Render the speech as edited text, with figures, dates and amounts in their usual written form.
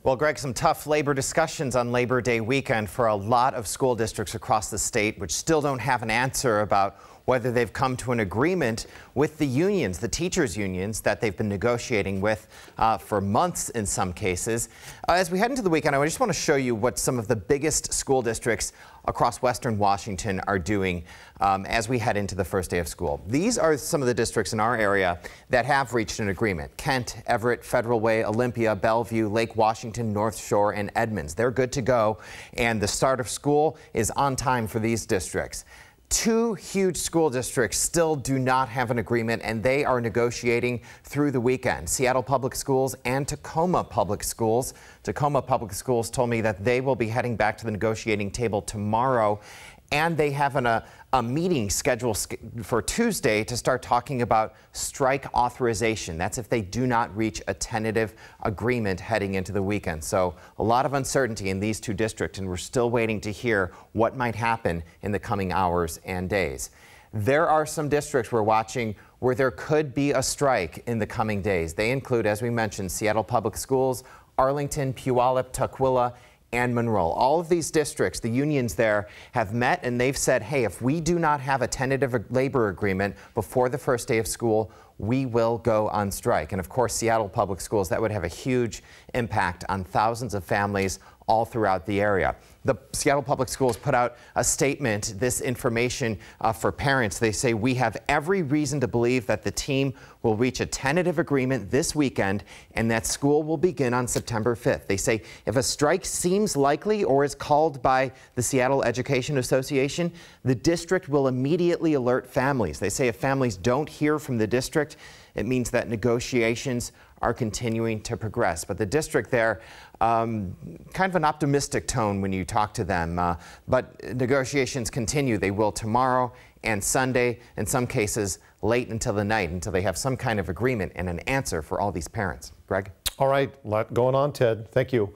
Well, Greg, some tough labor discussions on Labor Day weekend for a lot of school districts across the state, which still don't have an answer about whether they've come to an agreement with the unions, the teachers' unions that they've been negotiating with for months in some cases. As we head into the weekend, I just want to show you what some of the biggest school districts across Western Washington are doing as we head into the first day of school. These are some of the districts in our area that have reached an agreement. Kent, Everett, Federal Way, Olympia, Bellevue, Lake Washington, North Shore, and Edmonds. They're good to go, and the start of school is on time for these districts. Two huge school districts still do not have an agreement, and they are negotiating through the weekend. Seattle Public Schools and Tacoma Public Schools. Tacoma Public Schools told me that they will be heading back to the negotiating table tomorrow, and they have a meeting scheduled for Tuesday to start talking about strike authorization. That's if they do not reach a tentative agreement heading into the weekend. So a lot of uncertainty in these two districts, and we're still waiting to hear what might happen in the coming hours and days. There are some districts we're watching where there could be a strike in the coming days. They include, as we mentioned, Seattle Public Schools, Arlington, Puyallup, Tukwila, and Monroe. All of these districts, the unions there have met, and they've said, hey, if we do not have a tentative labor agreement before the first day of school, we will go on strike. And of course, Seattle Public Schools, that would have a huge impact on thousands of families all throughout the area. The Seattle Public Schools put out a statement, this information for parents. They say, we have every reason to believe that the team will reach a tentative agreement this weekend and that school will begin on September 5th. They say if a strike seems likely or is called by the Seattle Education Association, the district will immediately alert families. They say if families don't hear from the district, it means that negotiations are continuing to progress. But the district there, kind of an optimistic tone when you talk to them. But negotiations continue. They will tomorrow and Sunday, in some cases late until the night, until they have some kind of agreement and an answer for all these parents. Greg? All right, a lot going on, Ted. Thank you.